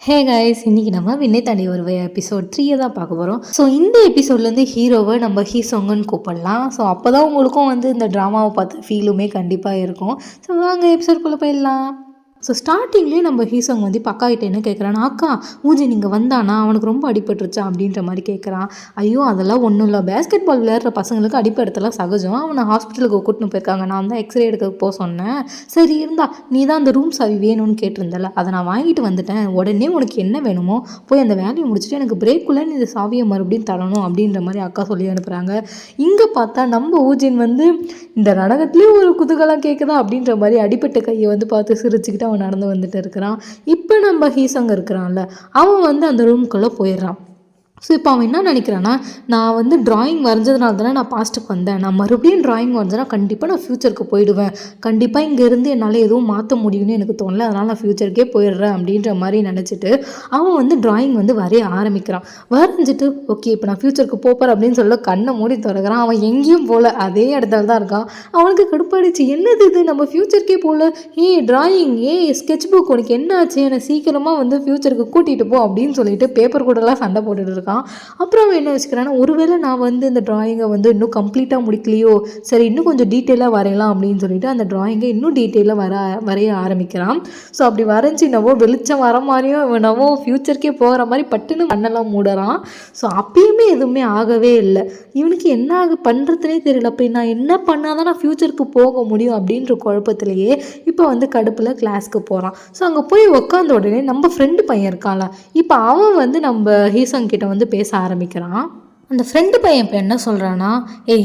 Hey guys, இன்னைக்கு நம்ம விண்ணை தாண்டி வருவே எபிசோட் 3 தான் பார்க்க போகிறோம். ஸோ இந்த எபிசோட்லேருந்து ஹீரோவை நம்ம ஹீசோங்கன்னு கூப்பிடலாம். ஸோ அப்போ தான் உங்களுக்கும் இந்த ட்ராமாவை பார்த்த ஃபீலுமே கண்டிப்பாக இருக்கும். ஸோ வாங்க எபிசோட்குள்ளே போயிடலாம். ஸோ ஸ்டார்டிங்லேயே நம்ம ஹீசோங் இப்போ அக்கா கிட்டே என்ன கேட்குறான்னா, அக்கா ஊஜின் இங்கே வந்தானா, அவனுக்கு ரொம்ப அடிபட்டுருச்சா அப்படின்ற மாதிரி கேட்குறான். ஐயோ அதெல்லாம் ஒன்றும் இல்லை, பேஸ்கெட் பால் விளையாடுற பசங்களுக்கு அடிப்படுறதுலாம் சகஜம், அவனை ஹாஸ்பிட்டலுக்கு கூட்டின்னு போயிருக்காங்க, நான் தான் எக்ஸ்ரே எடுக்க போக சொன்னேன். சரி இருந்தா நீ தான் அந்த ரூம் சாவி வேணும்னு கேட்டிருந்தல, அதை நான் வாங்கிட்டு வந்துட்டேன், உடனே உனக்கு என்ன வேணுமோ போய் அந்த வேலையை முடிச்சுட்டு எனக்கு பிரேக்குள்ளே நீ இந்த சாவியை மறுபடியும் தரணும் அப்படின்ற மாதிரி அக்கா சொல்லி அனுப்புகிறாங்க. இங்கே பார்த்தா நம்ம ஊஜின் இந்த நாடகத்துலேயும் ஒரு குதூகலம் கேட்குதா அப்படின்ற மாதிரி அடிப்பட்ட கையை பார்த்து சிரிச்சுக்கிட்டு அவன் நடந்து வந்துட்டு இருக்கிறான். இப்போ நம்ம ஹீசோங்க இருக்கிறான்ல, அவன் அந்த ரூம்குள்ளே போயிடுறான். ஸோ இப்போ அவன் என்ன நினைக்கிறான்னா, நான் ட்ராயிங் வரைஞ்சதுனால தானே நான் பாஸ்ட்டுக்கு வந்தேன், நான் மறுபடியும் ட்ராயிங் வரைஞ்சேன்னா கண்டிப்பாக நான் ஃப்யூச்சருக்கு போயிடுவேன், கண்டிப்பாக இங்கேருந்து என்னால் எதுவும் மாற்ற முடியும்னு எனக்கு தோணல, அதனால் நான் ஃப்யூச்சருக்கே போயிடுறேன் அப்படின்ற மாதிரி நினச்சிட்டு அவன் ட்ராயிங் வரைய ஆரம்பிக்கிறான். வரைஞ்சிட்டு ஓகே இப்போ நான் ஃப்யூச்சருக்கு போகிறேன் அப்படின்னு சொல்ல கண்ணை மூடி திறக்கிறான். அவன் எங்கேயும் போகல, அதே இடத்துல தான் இருக்கான். அவனுக்கு கடுப்பாடிச்சு, என்னது இது நம்ம ஃப்யூச்சருக்கே போகல, ட்ராயிங் ஸ்கெட்ச் புக் உனக்கு என்ன ஆச்சு, என்னை சீக்கிரமாக ஃப்யூச்சருக்கு கூட்டிகிட்டு போ அப்படின்னு சொல்லிட்டு பேப்பர் கூடலாம் சண்டை போட்டுட்டு இருக்கான். அப்புறம் அவன் என்ன வச்சுக்கிறான்னா, ஒருவேளை நான் இந்த ட்ராயிங்கை இன்னும் கம்ப்ளீட்டாக முடிக்கலையோ, சரி இன்னும் கொஞ்சம் டீட்டெயிலாக வரையலாம் அப்படின்னு சொல்லிட்டு அந்த ட்ராயிங்கை இன்னும் டீட்டெயிலாக வரைய ஆரம்பிக்கிறான். ஸோ அப்படி வரைஞ்சி என்னவோ வெளிச்சம் வர மாதிரியும் என்னவோ ஃப்யூச்சருக்கே போகிற மாதிரி பட்டுன்னு மண்ணெல்லாம் மூடுறான். ஸோ அப்பயுமே எதுவுமே ஆகவே இல்லை. இவனுக்கு என்ன பண்ணுறதுனே தெரியல, அப்படி நான் என்ன பண்ணால் தான் நான் ஃப்யூச்சருக்கு போக முடியும் அப்படின்ற குழப்பத்திலேயே இப்போ கடுப்பில் கிளாஸ்க்கு போகிறான். ஸோ அங்கே போய் உட்காந்த உடனே நம்ம ஃப்ரெண்டு பையன் இருக்கான்ல, இப்போ அவன் நம்ம ஹீசங் கிட்ட பேச ஆரம்பிக்கிறான். அந்த ஃப்ரெண்டு பையன் இப்போ என்ன சொல்கிறான்னா,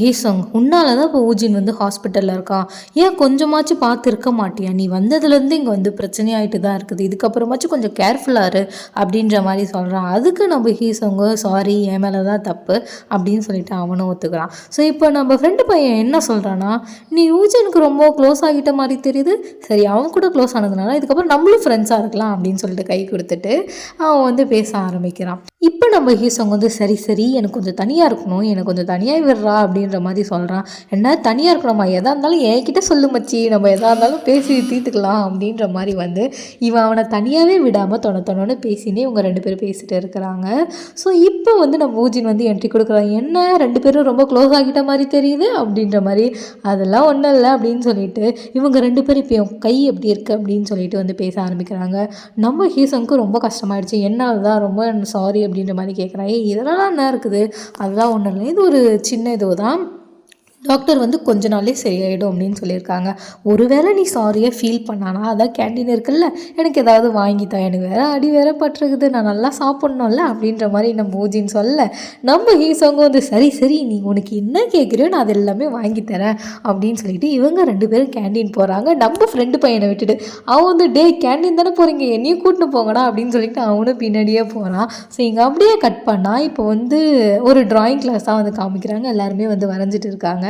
ஹீசோங் உன்னால தான் இப்போ ஊஜின் ஹாஸ்பிட்டலில் இருக்கான், ஏன் கொஞ்சமாச்சும் பார்த்து இருக்க மாட்டியா, நீ வந்ததுலேருந்து இங்கே பிரச்சனையாயிட்டு தான் இருக்குது, இதுக்கப்புறமாச்சும் கொஞ்சம் கேர்ஃபுல்லாக இரு அப்படின்ற மாதிரி சொல்கிறான். அதுக்கு நம்ம ஹீசோங்க சாரி என் மேலே தான் தப்பு அப்படின்னு சொல்லிட்டு அவனும் ஒத்துக்கிறான். ஸோ இப்போ நம்ம ஃப்ரெண்டு பையன் என்ன சொல்கிறான்னா, நீ ஊஜினுக்கு ரொம்ப க்ளோஸ் ஆகிட்ட மாதிரி தெரியுது, சரி அவன் கூட க்ளோஸ் ஆனதுனால இதுக்கப்புறம் நம்மளும் ஃப்ரெண்ட்ஸாக இருக்கலாம் அப்படின்னு சொல்லிட்டு கை கொடுத்துட்டு அவன் பேச ஆரம்பிக்கிறான். இப்போ நம்ம ஹீசோங்க சரி சரி எனக்கு கொஞ்சம் தனியாக இருக்கணும், எனக்கு கொஞ்சம் தனியாக விடுறா அப்படின்ற மாதிரி சொல்கிறான். என்ன தனியாக இருக்கணுமா, எதாக இருந்தாலும் என்கிட்ட சொல்லு மச்சி, நம்ம எதாக இருந்தாலும் பேசி தீர்த்துக்கலாம் அப்படின்ற மாதிரி இவன் அவனை தனியாகவே விடாமல் தொணன்னு பேசினே இவங்க ரெண்டு பேரும் பேசிகிட்டு இருக்கிறாங்க. ஸோ இப்போ நம்ம ஊஜின் என்ட்ரி கொடுக்குறான். என்ன ரெண்டு பேரும் ரொம்ப க்ளோஸ் ஆகிட்ட மாதிரி தெரியுது அப்படின்ற மாதிரி, அதெல்லாம் ஒன்றும் இல்லை அப்படின்னு சொல்லிட்டு இவங்க ரெண்டு பேரும் இப்போ கை எப்படி இருக்குது அப்படின்னு சொல்லிட்டு பேச ஆரம்பிக்கிறாங்க. நம்ம ஹீசோங்க்கு ரொம்ப கஷ்டமாயிடுச்சு, என்னால் தான் ரொம்ப சாரி அப்படின்ற மாதிரி கேட்குறான். இதெல்லாம் என்ன இருக்குது, அதெல்லாம் ஒன்றும் இல்லை, இது ஒரு சின்ன இது தான், டாக்டர் கொஞ்ச நாளே சரியாயிடும் அப்படின்னு சொல்லியிருக்காங்க. ஒருவேளை நீ சாரியாக ஃபீல் பண்ணானா அதான் கேண்டீன் இருக்குல்ல, எனக்கு ஏதாவது வாங்கித்தான், எனக்கு வேறு அடி வேற பட்டிருக்குது, நான் நல்லா சாப்பிட்ணும்ல அப்படின்ற மாதிரி நம்ம ஊஜின்னு சொல்ல, நம்ம ஹீசோங்க சரி சரி நீ உனக்கு என்ன கேட்குறியோ நான் அது எல்லாமே வாங்கித்தரேன் அப்படின்னு சொல்லிட்டு இவங்க ரெண்டு பேரும் கேண்டீன் போகிறாங்க. நம்ம ஃப்ரெண்டு பையனை விட்டுட்டு அவன் டே கேண்டீன் தானே போகிறீங்க, என்னையும் கூட்டின்னு போங்கடா அப்படின்னு சொல்லிட்டு அவனும் பின்னாடியே போகிறான். ஸோ இங்கே அப்படியே கட் பண்ணால் இப்போ ஒரு ட்ராயிங் கிளாஸ் தான் காமிக்கிறாங்க, எல்லாருமே வரைஞ்சிட்டு இருக்காங்க.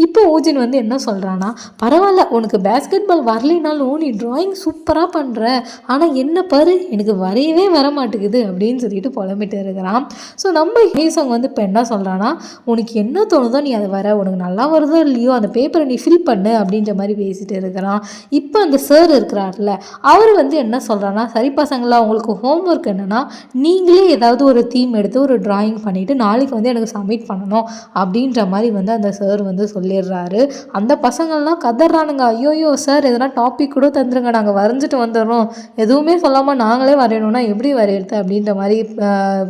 இப்போ ஊஜின் என்ன சொல்கிறான்னா, பரவாயில்ல உனக்கு பேஸ்கெட் பால் வரலினாலும் நீ ட்ராயிங் சூப்பராக பண்ணுற, ஆனால் என்ன பாரு எனக்கு வரையவே வர மாட்டேங்குது அப்படின்னு சொல்லிட்டு புலம்பிட்டு இருக்கிறான். ஸோ நம்ம ஹீசோங் இப்போ என்ன சொல்கிறான்னா, உனக்கு என்ன தோணுதோ நீ அதை வர, உனக்கு நல்லா வருதோ இல்லையோ அந்த பேப்பரை நீ ஃபில் பண்ணு அப்படின்ற மாதிரி பேசிகிட்டு இருக்கிறான். இப்போ அந்த சார் இருக்கிறார்ல, அவர் என்ன சொல்கிறான்னா, சரி பசங்களா உங்களுக்கு ஹோம்ஒர்க் என்னென்னா, நீங்களே ஏதாவது ஒரு தீம் எடுத்து ஒரு ட்ராயிங் பண்ணிவிட்டு நாளைக்கு எனக்கு சப்மிட் பண்ணணும் அப்படின்ற மாதிரி அந்த சார் சொல்லிடுறாரு. அந்த பசங்கள்லாம் கதறானுங்க, ஐயோயோ சார் எதனா டாபிக் கூட தந்துருங்க, நாங்கள் வரைஞ்சிட்டு வந்துடுறோம், எதுவுமே சொல்லாமல் நாங்களே வரையணும்னா எப்படி வரையிறது அப்படின்ற மாதிரி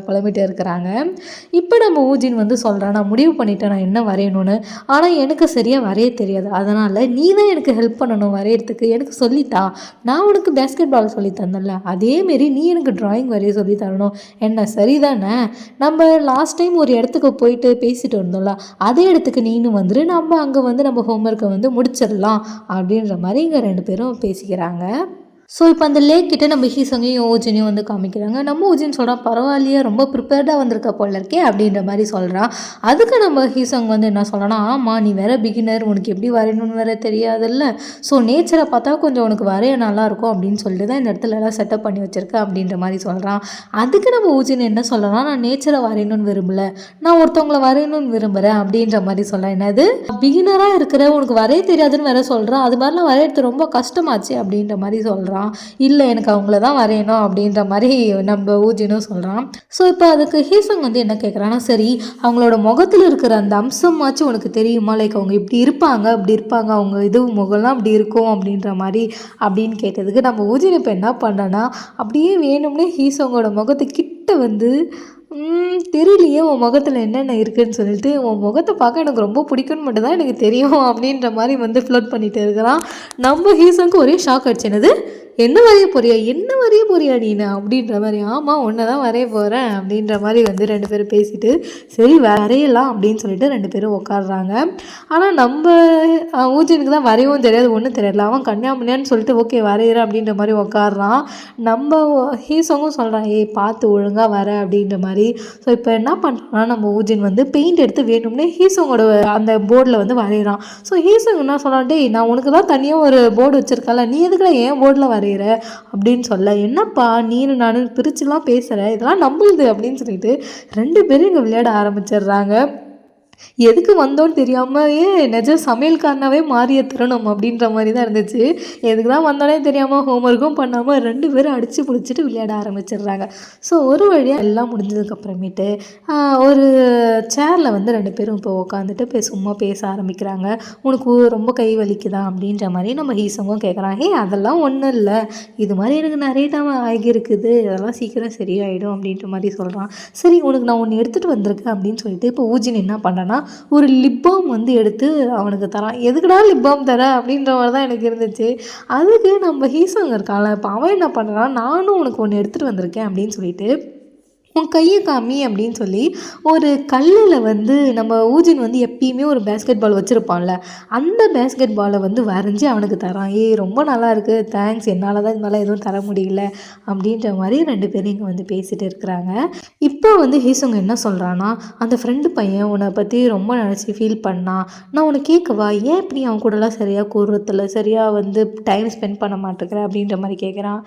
புலம்பிட்டே இருக்கிறாங்க. இப்போ நம்ம ஊஜின் சொல்கிறேன், நான் முடிவு பண்ணிட்டேன் நான் என்ன வரையணும்னு, ஆனால் எனக்கு சரியாக வரைய தெரியாது, அதனால் நீ தான் எனக்கு ஹெல்ப் பண்ணணும் வரையறதுக்கு, எனக்கு சொல்லித்தா, நான் உனக்கு பேஸ்கெட் பால் சொல்லி தந்தல அதேமாரி நீ எனக்கு ட்ராயிங் வரைய சொல்லி தரணும், என்ன சரிதானே, நம்ம லாஸ்ட் டைம் ஒரு இடத்துக்கு போயிட்டு பேசிட்டு வந்தோம்ல அதே இடத்துக்கு நீனும் நம்ம அங்கே நம்ம ஹோம்ஒர்க்கை முடிச்சிடலாம் அப்படின்ற மாதிரி இங்கே ரெண்டு பேரும் பேசிக்கிறாங்க. ஸோ இப்போ அந்த லேக் கிட்டே நம்ம ஹீசோங்கையும் ஊஜினையும் காமிக்கிறாங்க. நம்ம ஊஜின்னு சொல்கிறான், பரவாயில்லையே ரொம்ப ப்ரிப்பேர்டாக வந்திருக்க போல இருக்கே அப்படின்ற மாதிரி சொல்கிறான். அதுக்கு நம்ம ஹீசோங் என்ன சொல்கிறான்னா, ஆமாம் நீ வேற பிகினர், உனக்கு எப்படி வரையணும்னு வேற தெரியாதுல்ல, ஸோ நேச்சரை பார்த்தா கொஞ்சம் உனக்கு வரைய நல்லாயிருக்கும் அப்படின்னு சொல்லிட்டு தான் இந்த இடத்துல எல்லாம் செட்டப் பண்ணி வச்சுருக்கேன் அப்படின்ற மாதிரி சொல்கிறான். அதுக்கு நம்ம ஊஜின் என்ன சொல்கிறேன்னா, நான் நேச்சரை வரையணும்னு விரும்பலை, நான் ஒருத்தவங்களை வரையணும்னு விரும்புகிறேன் அப்படின்ற மாதிரி சொல்கிறேன். என்னது பிகினராக இருக்கிற உனக்கு வரைய தெரியாதுன்னு வேற சொல்கிறேன், அது மாதிரிலாம் வரையறது ரொம்ப கஷ்டமாச்சு அப்படின்ற மாதிரி சொல்கிறான். சொல்கிறான். இல்லை எனக்கு அவங்கள தான் வரையணும் அப்படின்ற மாதிரி நம்ம ஊஜினும் சொல்கிறான். ஸோ இப்போ அதுக்கு ஹீசங் வந்து என்ன கேட்குறான்னா, சரி அவங்களோட முகத்தில் இருக்கிற அந்த அம்சமாச்சும் உனக்கு தெரியுமா, லைக் அவங்க இப்படி இருப்பாங்க அப்படி இருப்பாங்க, அவங்க இது முகம்லாம் அப்படி இருக்கும் அப்படின்ற மாதிரி அப்படின்னு கேட்டதுக்கு நம்ம ஊஜின் இப்போ என்ன பண்ணனா, அப்படியே வேணும்னே ஹீசங்கோட முகத்துக்கிட்ட வந்து தெரியலையே உன் முகத்தில் என்னென்ன இருக்குதுன்னு சொல்லிட்டு, உன் முகத்தை பார்க்க எனக்கு ரொம்ப பிடிக்கும்னு மட்டும் தான் எனக்கு தெரியும் அப்படின்ற மாதிரி வந்து ஃப்ளோட் பண்ணிகிட்டு இருக்கிறான். நம்ம ஹீசனுக்கு ஒரே ஷாக் அடிச்சுனது, என்ன வரைய போறியா நீனு அப்படின்ற மாதிரி. ஆமாம் உன்னை தான் வரைய போகிறேன் அப்படின்ற மாதிரி வந்து 2 பேரும் பேசிட்டு சரி வரையலாம் அப்படின்னு சொல்லிட்டு 2 பேரும் உட்காடுறாங்க. ஆனால் நம்ம ஊஜனுக்கு தான் வரையவும் தெரியாது, ஒன்றும் தெரியல. அவன் கன்னியாமுனியான்னு சொல்லிட்டு ஓகே வரைகிறேன் அப்படின்ற மாதிரி உட்காடுறான். நம்ம ஹீசோங்கும் சொல்கிறான் ஏய் பார்த்து ஒழுங்காக வர அப்படின்ற மாதிரி. ஸோ இப்போ என்ன பண்ணுறான்னா நம்ம ஊஜின் வந்து பெயிண்ட் எடுத்து வேணும்னே ஹீசோங்கோட அந்த போர்டில் வந்து வரைகிறான். ஸோ ஹீசோங் என்ன சொல்கிறான், டேய் நான் உனக்கு தான் தனியாக ஒரு போர்டு வச்சுருக்கல, நீ எதுக்குடா ஏன் போர்டில் வரைகிற அப்படின்னு சொல்ல, என்னப்பா நீனு நானு பிரிச்சுலாம் பேசுகிற, இதெல்லாம் நம்புது அப்படின்னு சொல்லிட்டு 2 பேரும் இங்கே விளையாட ஆரம்பிச்சிடுறாங்க. எதுக்கு வந்தோன்னு தெரியாமையே நிஜ சமையல்காரனாவே மாறிய தருணம் அப்படின்ற மாதிரி தான் இருந்துச்சு. எதுக்கு தான் வந்தோன்னே தெரியாமல் ஹோம்ஒர்க்கும் பண்ணாமல் 2 பேரும் அடித்து பிடிச்சிட்டு விளையாட ஆரம்பிச்சிடுறாங்க. ஸோ ஒரு வழியாக எல்லாம் முடிஞ்சதுக்கப்புறமேட்டு ஒரு சேரில் வந்து 2 பேரும் இப்போ உட்காந்துட்டு சும்மா பேச ஆரம்பிக்கிறாங்க. உனக்கு ரொம்ப கை வலிக்குதா அப்படின்ற மாதிரி நம்ம ஹீசங்கும் கேட்குறான். அதெல்லாம் ஒன்றும் இல்லை, இது மாதிரி எனக்கு நிறைய டைம் ஆகியிருக்குது, அதெல்லாம் சீக்கிரம் சரியாயிடும் அப்படின்ற மாதிரி சொல்கிறான். சரி உனக்கு நான் ஒன்று எடுத்துகிட்டு வந்திருக்கேன் அப்படின்னு சொல்லிட்டு இப்போ ஊஜின் என்ன பண்ணுறான்னா ஒரு லிப் பாம் வந்து எடுத்து அவனுக்கு தரான். எதுக்குடா லிப் பாம் தர அப்படின்ற மாதிரி தான் எனக்கு இருந்துச்சு. அதுக்கு நம்ம ஹீசோங்க இருக்கான்ல, இப்போ அவன் என்ன பண்ணுறான், நானும் உனக்கு ஒன்று எடுத்துகிட்டு வந்திருக்கேன் அப்படின்னு சொல்லிட்டு உன் கையை காமி அப்படின்னு சொல்லி ஒரு கல்லில் வந்து நம்ம ஊஜின் வந்து எப்பயுமே ஒரு பேஸ்கெட் பால் வச்சுருப்பான்ல, அந்த பேஸ்கெட் பாலை வந்து வரைஞ்சி அவனுக்கு தரான். ரொம்ப நல்லா இருக்குது, தேங்க்ஸ், என்னால் தான் இது மாதிரிலாம் எதுவும் தர முடியல அப்படின்ற மாதிரி 2 பேரும் இங்கே வந்து பேசிகிட்டு இருக்கிறாங்க. இப்போ வந்து ஹீசோங்க என்ன சொல்கிறான்னா, அந்த ஃப்ரெண்டு பையன் உன்னை பற்றி ரொம்ப நினச்சி ஃபீல் பண்ணான், நான் உன்னை கேட்கவா, ஏன் இப்படி அவன் கூடலாம் சரியாக கூறுறதில்ல, சரியாக வந்து டைம் ஸ்பெண்ட் பண்ண மாட்டேங்கிற அப்படின்ற மாதிரி கேட்குறான்.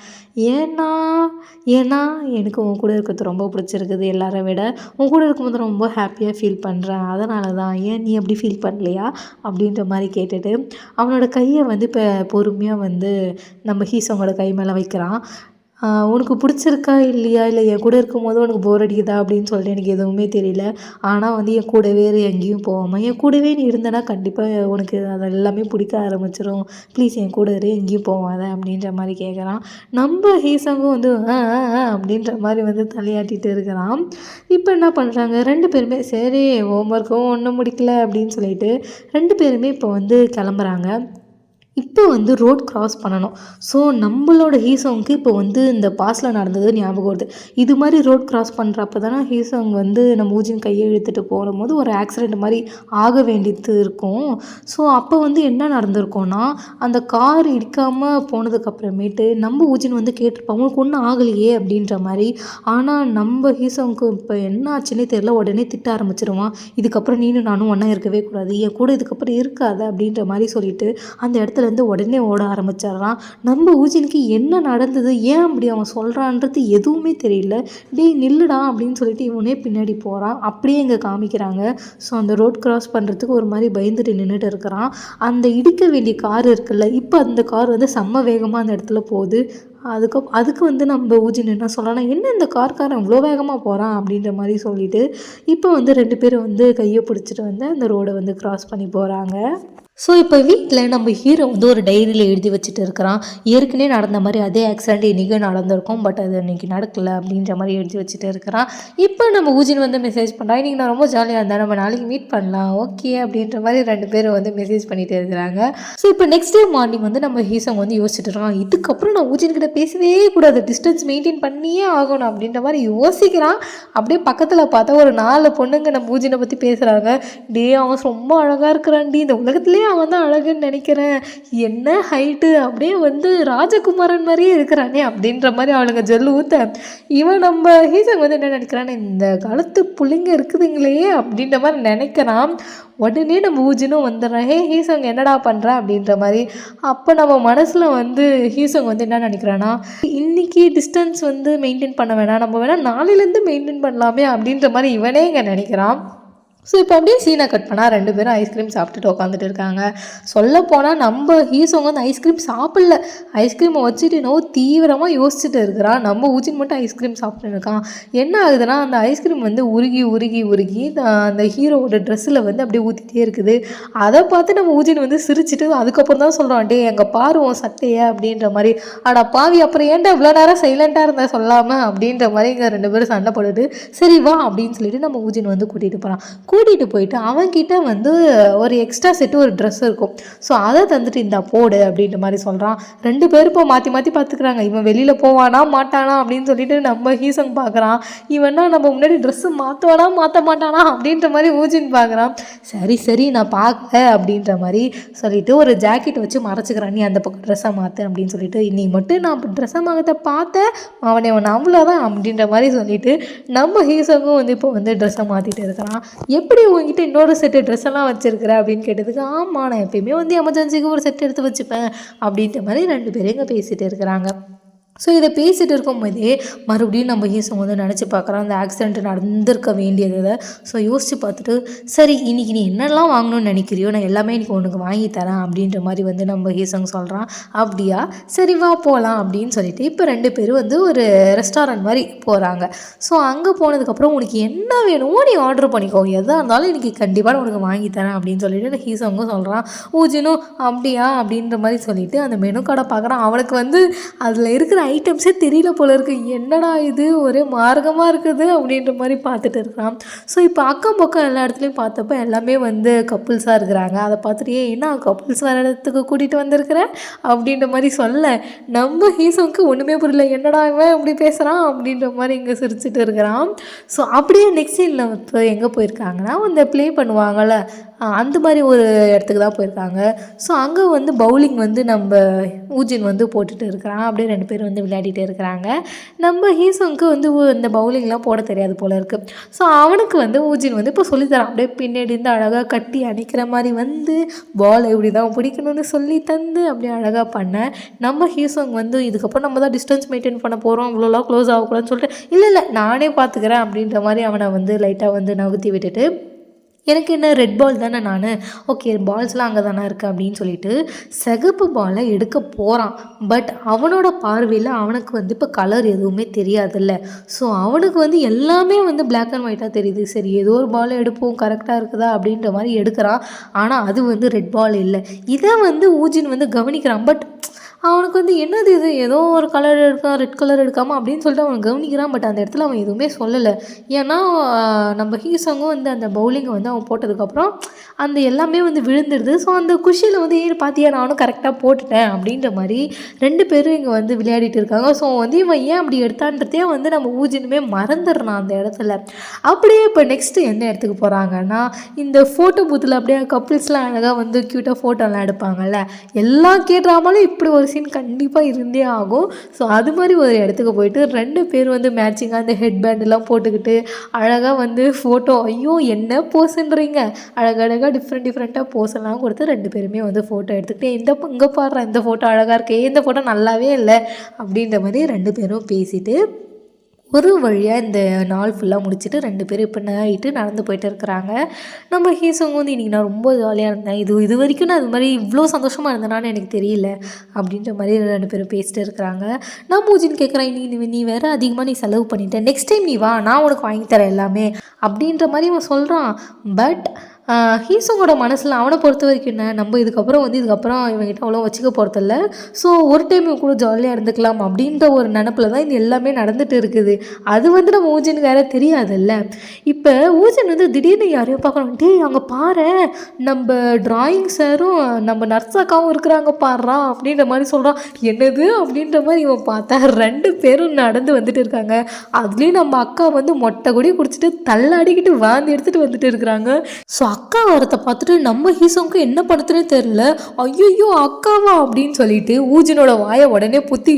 ஏன்னா எனக்கு உன் கூட இருக்கிறது ரொம்ப பிடிச்சிருக்குது, எல்லாரை விட உன் கூட இருக்கும்போது ரொம்ப ஹாப்பியாக ஃபீல் பண்ணுறேன், அதனால தான். ஏன் நீ அப்படி ஃபீல் பண்ணலையா அப்படின்ற மாதிரி கேட்டுட்டு அவனோட கையை வந்து இப்போ பொறுமையாக வந்து நம்ம ஹீசோங்கோட கை மேலே வைக்கிறான். உனக்கு பிடிச்சிருக்கா இல்லையா, இல்லை என் கூட இருக்கும்போது உனக்கு போர் அடிக்குதா அப்படின்னு சொல்லிட்டு எனக்கு எதுவுமே தெரியல. ஆனால் வந்து என் கூட வேறு எங்கேயும் போகாமல் என் கூடவே நீ இருந்தனா கண்டிப்பாக உனக்கு அது எல்லாமே பிடிக்க ஆரம்பிச்சிடும், ப்ளீஸ் என் கூட இரு, எங்கேயும் போகாத அப்படின்ற மாதிரி கேட்குறான். நம்ம ஹீசங்கும் வந்து அப்படின்ற மாதிரி வந்து தலையாட்டிகிட்டு இருக்கிறான். இப்போ என்ன பண்ணுறாங்க, 2 பேருமே சரி ஹோம்ஒர்க்கும் ஒன்றும் முடிக்கல அப்படின்னு சொல்லிட்டு 2 பேருமே இப்போ வந்து கிளம்புறாங்க. இப்போ வந்து ரோட் க்ராஸ் பண்ணணும். ஸோ நம்மளோட ஹீசோங்க்கு இப்போ வந்து இந்த பாஸில் நடந்தது ஞாபகம் வருது. இது மாதிரி ரோட் க்ராஸ் பண்ணுறப்ப தானே ஹீசோங் வந்து நம்ம ஊஜின் கையை இழுத்துட்டு போகும்போது ஒரு ஆக்சிடெண்ட் மாதிரி ஆக வேண்டியது இருக்கும். ஸோ அப்போ வந்து என்ன நடந்திருக்கோன்னா, அந்த கார் இடிக்காமல் போனதுக்கப்புறமேட்டு நம்ம ஊஜின் வந்து கேட்டிருப்பான், உங்களுக்கு ஒன்றும் ஆகலையே அப்படின்ற மாதிரி. ஆனால் நம்ம ஹீசோங்க்கு இப்போ என்ன ஆச்சுன்னே தெரியல, உடனே திட்ட ஆரம்பிச்சிருவான். இதுக்கப்புறம் நீனும் நானும் ஒன்றா இருக்கவே கூடாது, என் கூட இதுக்கப்புறம் இருக்காது அப்படின்ற மாதிரி சொல்லிட்டு அந்த இடத்துல இருந்து உடனே ஓட ஆரம்பிச்சிடுறான். நம்ம ஊஜினுக்கு என்ன நடந்தது, ஏன் அப்படி அவன் சொல்கிறான்றது எதுவுமே தெரியல. டேய் நில்லுடா அப்படின்னு சொல்லிட்டு இவனே பின்னாடி போகிறான். அப்படியே இங்கே காமிக்கிறாங்க. ஸோ அந்த ரோட் கிராஸ் பண்ணுறதுக்கு ஒரு மாதிரி பயந்துட்டு நின்றுட்டு இருக்கிறான். அந்த இடிக்க வேண்டிய கார் இருக்குல்ல, இப்போ அந்த கார் வந்து செம்ம வேகமாக அந்த இடத்துல போகுது. அதுக்கு வந்து நம்ம ஊஜின் என்ன சொல்கிறான்னா, என்ன இந்த கார்காரன் இவ்வளோ வேகமாக போகிறான் அப்படின்ற மாதிரி சொல்லிட்டு இப்போ வந்து 2 பேரும் வந்து கையை பிடிச்சிட்டு வந்து அந்த ரோடை வந்து கிராஸ் பண்ணி போகிறாங்க. ஸோ இப்போ வீட்டில் நம்ம ஹீரோ வந்து ஒரு டைரியில் எழுதி வச்சுட்டு இருக்கிறான். ஏற்கனவே நடந்த மாதிரி அதே ஆக்சிடெண்ட் இன்றைக்கும் நடந்திருக்கும், பட் அது இன்றைக்கி நடக்கலை அப்படின்ற மாதிரி எழுதி வச்சுட்டு இருக்கிறான். இப்போ நம்ம ஊஜின் வந்து மெசேஜ் பண்ணுறான், இன்றைக்கி நான் ரொம்ப ஜாலியாக இருந்தேன், நம்ம நாளைக்கு மீட் பண்ணலாம் ஓகே அப்படின்ற மாதிரி 2 பேரும் வந்து மெசேஜ் பண்ணிகிட்டு இருக்கிறாங்க. ஸோ இப்போ நெக்ஸ்ட் டே மார்னிங் வந்து நம்ம ஹீசோங் வந்து யோசிச்சுட்டு இருக்கான், இதுக்கப்புறம் நான் ஊஜின்கிட்ட பேசவே கூடாது, டிஸ்டன்ஸ் மெயின்டைன் பண்ணியே ஆகணும் அப்படின்ற மாதிரி யோசிக்கிறான். அப்படியே பக்கத்தில் பார்த்தா ஒரு 4 பொண்ணுங்க நம்ம ஊஜினை பற்றி பேசுகிறாங்க. டே அவன் ரொம்ப அழகாக இருக்கிறான்டி, இந்த உலகத்துலேயே அவன் தான் அழகுன்னு நினைக்கிறேன், என்ன ஹைட்டு, அப்படியே வந்து ராஜகுமாரன் மாதிரியே இருக்கிறானே அப்படின்ற மாதிரி அவளுங்க ஜொல்லு ஊத்த. இவன் நம்ம ஹீசோங் வந்து என்ன நினைக்கிறான்னு, இந்த காலத்து பிள்ளைங்க இருக்குதுங்களே அப்படின்ற மாதிரி நினைக்கிறான். உடனே நம்ம ஊஜினும் வந்துடுறான், ஹீசோங் என்னடா பண்ணுறான் அப்படின்ற மாதிரி. அப்போ நம்ம மனசில் வந்து ஹீசோங் வந்து என்ன நினைக்கிறான்னா, இன்றைக்கி டிஸ்டன்ஸ் வந்து மெயின்டைன் பண்ண வேணாம், நம்ம வேணால் நாளையிலேருந்து மெயின்டைன் பண்ணலாமே அப்படின்ற மாதிரி இவனே இங்கே நினைக்கிறான். ஸோ இப்போ அப்படியே சீனை கட் பண்ணால் 2 பேரும் ஐஸ்கிரீம் சாப்பிட்டுட்டு உட்காந்துட்டு இருக்காங்க. சொல்லப்போனால் நம்ம ஹீசோங்க வந்து ஐஸ்கிரீம் சாப்பிடல, ஐஸ்கிரீமை வச்சுட்டு என்னவோ தீவிரமாக யோசிச்சுட்டு இருக்கிறான். நம்ம ஊஜின் மட்டும் ஐஸ்கிரீம் சாப்பிட்டு இருக்கான். என்ன ஆகுதுன்னா அந்த ஐஸ்கிரீம் வந்து உருகி உருகி உருகி அந்த ஹீரோவோட ட்ரெஸ்ஸில் வந்து அப்படியே ஊற்றிட்டே இருக்குது. அதை பார்த்து நம்ம ஊஜின் வந்து சிரிச்சிட்டு அதுக்கப்புறம் தான் சொல்கிறான், டே எங்கே பாருவோம் சட்டையை அப்படின்ற மாதிரி. ஆடா பாவி, அப்புறம் ஏன்டா இவ்வளோ நேரம் சைலண்ட்டாக இருந்தால் சொல்லாமல் அப்படின்ற மாதிரி இங்கே 2 பேரும் சண்டை போட்டுட்டு சரி வா அப்படின்னு சொல்லிட்டு நம்ம ஊஜின் வந்து கூட்டிகிட்டு போகிறான். கூட்டிகிட்டு போயிட்டு அவன்கிட்ட வந்து ஒரு எக்ஸ்ட்ரா செட்டு ஒரு ட்ரெஸ் இருக்கும். ஸோ அதை தந்துட்டு இந்த போடு அப்படின்ற மாதிரி சொல்கிறான். 2 பேரும் இப்போ மாற்றி மாற்றி பார்த்துக்கிறாங்க, இவன் வெளியில் போவானா மாட்டானா அப்படின்னு சொல்லிட்டு நம்ம ஹீசங் பார்க்குறான். இவன்னா நம்ம முன்னாடி ட்ரெஸ்ஸு மாற்றுவானா மாற்ற மாட்டானா அப்படின்ற மாதிரி ஊஜின் பார்க்குறான். சரி சரி நான் பார்க்கல அப்படின்ற மாதிரி சொல்லிட்டு ஒரு ஜாக்கெட் வச்சு மறைச்சிக்கிறான், நீ அந்த பக்கம் ட்ரெஸ்ஸை மாற்று அப்படின்னு சொல்லிட்டு. நீ மட்டும் நான் ட்ரெஸ்ஸை மாற்ற பார்த்தேன் அவனை அவ்வளோதான் அப்படின்ற மாதிரி சொல்லிட்டு நம்ம ஹீசங்கும் வந்து இப்போ வந்து ட்ரெஸ்ஸை மாற்றிட்டு இருக்கிறான். எப்படி உங்ககிட்ட இன்னொரு செட்டு ட்ரெஸ் எல்லாம் வச்சுருக்கிற அப்படின்னு கேட்டதுக்கு, ஆமாம் நான் எப்பயுமே வந்து எமர்ஜென்சிக்கு ஒரு செட் எடுத்து வச்சுப்பேன் அப்படின்ற மாதிரி 2 பேரும் இங்கே பேசிகிட்டு இருக்கிறாங்க. ஸோ இதை பேசிகிட்டு இருக்கும்போதே மறுபடியும் நம்ம ஹீசம் வந்து நினச்சி பார்க்குறோம் அந்த ஆக்சிடென்ட் நடந்திருக்க வேண்டியதை. ஸோ யோசித்து பார்த்துட்டு சரி இன்றைக்கி நீ என்னெல்லாம் வாங்கணும்னு நினைக்கிறியோ நான் எல்லாமே இன்றைக்கி உனக்கு வாங்கி தரேன் அப்படின்ற மாதிரி வந்து நம்ம ஹீசங் சொல்கிறான். அப்படியா சரி வா போகலாம் அப்படின்னு சொல்லிட்டு இப்போ 2 பேரும் வந்து ஒரு ரெஸ்டாரண்ட் மாதிரி போகிறாங்க. ஸோ அங்கே போனதுக்கப்புறம் உனக்கு என்ன வேணுமோ நீ ஆர்டர் பண்ணிக்கோ, எதாக இருந்தாலும் இன்றைக்கி கண்டிப்பாக உனக்கு வாங்கி தரேன் அப்படின்னு சொல்லிட்டு ஹீசங்கும் சொல்கிறான். ஊஜினும் அப்படியா அப்படின்ற மாதிரி சொல்லிட்டு அந்த மெனு கடை பார்க்குறான். அவனுக்கு வந்து அதில் இருக்கிற ஐட்டம்ஸே தெரியல போல இருக்குது, என்னடா இது ஒரே மார்க்கமாக இருக்குது அப்படின்ற மாதிரி பார்த்துட்டு இருக்கான். ஸோ இப்போ அக்கம் பக்கம் எல்லா இடத்துலையும் பார்த்தப்போ எல்லாமே வந்து கப்புள்ஸாக இருக்கிறாங்க. அதை பார்த்துட்டு என்ன கப்புள்ஸ் வர இடத்துக்கு கூட்டிகிட்டு வந்திருக்கிற அப்படின்ற மாதிரி சொல்ல நம்ம ஹீசோவுக்கு ஒன்றுமே புரியல, என்னடா இவன் இப்படி பேசுகிறான் அப்படின்ற மாதிரி இங்கே சிரிச்சுட்டு இருக்கிறான். ஸோ அப்படியே நெக்ஸ்ட் சீனில் இப்போ எங்கே போயிருக்காங்கன்னா அந்த ப்ளே பண்ணுவாங்கள்ல அந்த மாதிரி ஒரு இடத்துக்கு தான் போயிருக்காங்க. ஸோ அங்கே வந்து பவுலிங் வந்து நம்ம ஊஜின் வந்து போட்டுட்டு இருக்கிறான். அப்படியே 2 பேரும் வந்து விளையாடிட்டு இருக்கிறாங்க. நம்ம ஹீசோங்க்கு வந்து இந்த பவுலிங்லாம் போட தெரியாது போல இருக்குது. ஸோ அவனுக்கு வந்து ஊஜின் வந்து இப்போ சொல்லித்தரான். அப்படியே பின்னாடி இருந்து அழகாக கட்டி அணைக்கிற மாதிரி வந்து பால் எப்படி தான் பிடிக்கணும்னு சொல்லி தந்து அப்படியே அழகாக பண்ண நம்ம ஹீசோங் வந்து இதுக்கப்புறம் நம்ம தான் டிஸ்டன்ஸ் மெயின்டைன் பண்ண போகிறோம், இவ்வளோலாம் க்ளோஸ் ஆகக்கூடாதுன்னு சொல்லிட்டு இல்லை நானே பார்த்துக்கிறேன் அப்படின்ற மாதிரி அவனை வந்து லைட்டாக வந்து நகர்த்தி விட்டுட்டு எனக்கு என்ன ரெட் பால் தானே நான் ஓகே பால்ஸ்லாம் அங்கே தானே இருக்குது அப்படின்னு சொல்லிட்டு சிகப்பு பாலை எடுக்க போகிறான். பட் அவனோட பார்வையில் அவனுக்கு வந்து இப்போ கலர் எதுவுமே தெரியாதுல்ல. ஸோ அவனுக்கு வந்து எல்லாமே வந்து பிளாக் அண்ட் ஒயிட்டாக தெரியுது. சரி ஏதோ ஒரு பாலை எடுப்போம் கரெக்டாக இருக்குதா அப்படின்ற மாதிரி எடுக்கிறான். ஆனால் அது வந்து ரெட் பால் இல்லை. இதை வந்து ஊஜின் வந்து கவனிக்கிறான். பட் அவனுக்கு வந்து என்னது இது ஏதோ ஒரு கலர் எடுக்கான் ரெட் கலர் எடுக்காமல் அப்படின்னு சொல்லிட்டு அவன் கவனிக்கிறான். பட் அந்த இடத்துல அவன் எதுவுமே சொல்லலை. ஏன்னா நம்ம ஹீசங்கும் வந்து அந்த பவுலிங்கை வந்து அவன் போட்டதுக்கப்புறம் அந்த எல்லாமே வந்து விழுந்துடுது. ஸோ அந்த குஷியில் வந்து பார்த்தியா நானும் கரெக்டாக போட்டுட்டேன் அப்படின்ற மாதிரி 2 பேரும் இங்கே வந்து விளையாடிட்டு இருக்காங்க. ஸோ வந்து இவன் ஏன் அப்படி எடுத்தான்றதே வந்து நம்ம ஊஜினுமே மறந்துடுறான் அந்த இடத்துல. அப்படியே இப்போ நெக்ஸ்ட்டு என்ன இடத்துக்கு போகிறாங்கன்னா இந்த ஃபோட்டோ பூத்தில் அப்படியே கப்புள்ஸ்லாம் அழகாக வந்து க்யூட்டாக ஃபோட்டோலாம் எடுப்பாங்கள்ல, எல்லா கேட்ராமாலும் இப்படி ஒரு சீன் கண்டிப்பாக இருந்தே ஆகும். ஸோ அது மாதிரி ஒரு இடத்துக்கு போயிட்டு 2 பேர் வந்து மேட்சிங்காக அந்த ஹெட் பேண்டெல்லாம் போட்டுக்கிட்டு அழகாக வந்து ஃபோட்டோ ஐயோ என்ன போஸ்ன்றீங்க அழகழகாக டிஃப்ரெண்ட்டாக போஸெல்லாம் கொடுத்து 2 பேருமே வந்து ஃபோட்டோ எடுத்துக்கிட்டு இங்கே பாடுறேன் இந்த ஃபோட்டோ அழகாக இருக்கே இந்த ஃபோட்டோ நல்லாவே இல்லை அப்படின்ற மாதிரி 2 பேரும் பேசிட்டு ஒரு வழியாக இந்த நாள் ஃபுல்லாக முடிச்சுட்டு 2 பேரும் இப்போ நைட்டு நடந்து போயிட்டு இருக்கிறாங்க. நம்ம ஹீசோங்க வந்து இன்றைக்கி நான் ரொம்ப ஜாலியாக இருந்தேன், இது வரைக்கும் நான் அது மாதிரி இவ்வளோ சந்தோஷமாக இருந்தேனான்னு எனக்கு தெரியல அப்படின்ற மாதிரி 2 பேரும் பேசிட்டு இருக்கிறாங்க. நான் மூஜின்னு கேட்குறேன், நீ வேறு அதிகமாக நீ செலவு பண்ணிட்டேன், நெக்ஸ்ட் டைம் நீ வா நான் உனக்கு வாங்கி தரேன் எல்லாமே அப்படின்ற மாதிரி அவன் சொல்கிறான். பட் ஹீசோங்கோட மனசில் அவனை பொறுத்த வரைக்கும் என்ன, நம்ம இதுக்கப்புறம் இவங்ககிட்ட அவ்வளோ வச்சுக்க போகிறதில்ல. ஸோ ஒரு டைம் இவங்க கூட ஜாலியாக இருந்துக்கலாம் அப்படின்ற ஒரு நினப்பில் தான் இது எல்லாமே நடந்துகிட்டு இருக்குது. அது வந்து நம்ம ஊஜனுக்கு வேறு தெரியாதுல்ல. இப்போ ஊஜன் வந்து திடீர்னு யாரையோ பார்க்குறோம், டேய் அங்கே பாரு நம்ம டிராயிங் சாரும் நம்ம நர்ஸாக்காவும் இருக்கிறாங்க பாடுறா அப்படின்ற மாதிரி சொல்கிறான். என்னது அப்படின்ற மாதிரி இவன் பார்த்தா 2 பேரும் நடந்து வந்துட்டு இருக்காங்க. அதுலேயும் நம்ம அக்கா வந்து மொட்டை கொடி குடிச்சிட்டு தள்ளாடிக்கிட்டு வாந்தி எடுத்துகிட்டு வந்துட்டு இருக்கிறாங்க. ஸோ அக்கா வரத்தை பார்த்துட்டு நம்ம ஹீசோங்க்கு என்ன பண்ணுறதுனே தெரில. ஐயோ அக்காவா அப்படின்னு சொல்லிட்டு ஊஜினோட வாயை உடனே புத்தி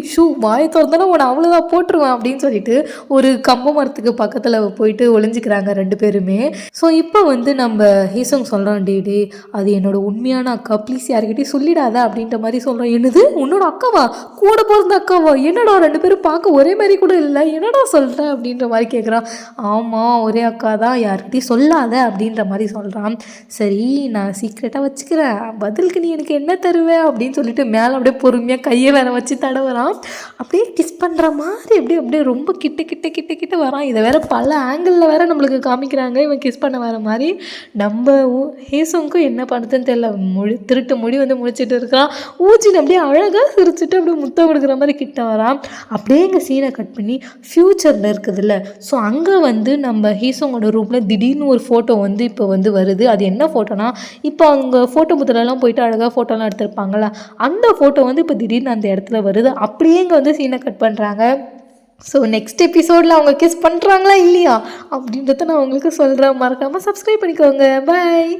வாயை திறந்தானே உன்னை அவ்வளோதான் போட்டுருவேன் அப்படின்னு சொல்லிட்டு ஒரு கம்ப மரத்துக்கு பக்கத்தில் போயிட்டு ஒளிஞ்சிக்கிறாங்க 2 பேருமே. ஸோ இப்போ வந்து நம்ம ஹீசோங் சொல்கிறான், டே அது என்னோட உண்மையான அக்கா, ப்ளீஸ் யாருக்கிட்டையும் சொல்லிடாத அப்படின்ற மாதிரி சொல்கிறோம். என்னது உன்னோட அக்காவா, கூட பிறந்த அக்காவா, என்னடா 2 பேரும் பார்க்க ஒரே மாதிரி கூட இல்லை, என்னடா சொல்கிறேன் அப்படின்ற மாதிரி கேட்குறான். ஆமாம் ஒரே அக்கா தான், யாருக்கிட்டையும் சொல்லாத அப்படின்ற மாதிரி சொல்கிறான். சரி நான் சீக்ரெட்டாக வச்சுக்கிறேன், பதிலுக்கு நீ எனக்கு என்ன தருவேன் அப்படின்னு சொல்லிட்டு மேலே அப்படியே பொறுமையாக கையை வேற வச்சு தடவுறான். அப்படியே கிஸ் பண்ணுற மாதிரி அப்படியே ரொம்ப கிட்ட கிட்ட கிட்ட கிட்ட வரான். இதை வேற பல ஆங்கிளில் வேற நம்மளுக்கு காமிக்கிறாங்க. இவன் கிஸ் பண்ண வர மாதிரி. நம்ம ஹேசோங்க்கும் என்ன பண்ணுறதுன்னு தெரியல, திருட்டு முடி வந்து முடிச்சுட்டு இருக்கான். ஊஜின் அப்படியே அழகாக சிரிச்சுட்டு அப்படியே முத்தம் கொடுக்குற மாதிரி கிட்ட வரான். அப்படியே எங்கள் சீனை கட் பண்ணி ஃப்யூச்சரில் இருக்குதுல்ல, ஸோ அங்கே வந்து நம்ம ஹீசோங்கோட ரூமில் திடீர்னு ஒரு ஃபோட்டோ வந்து இப்போ வந்து வருது. அது என்ன ஃபோட்டோனா, இப்போ அவங்க ஃபோட்டோ புத்தரெல்லாம் போயிட்டு அழகாக ஃபோட்டோலாம் எடுத்திருப்பாங்களா, அந்த ஃபோட்டோ வந்து இப்போ திடீர்னு அந்த இடத்துல வருது. அப்படியே இங்கே வந்து சீனை கட் பண்ணுறாங்க. ஸோ நெக்ஸ்ட் எபிசோடில் அவங்க கிஸ் பண்ணுறாங்களா இல்லையா அப்படின்றத நான் உங்களுக்கு சொல்கிறேன். மறக்காமல் சப்ஸ்கிரைப் பண்ணிக்கோங்க. பாய்.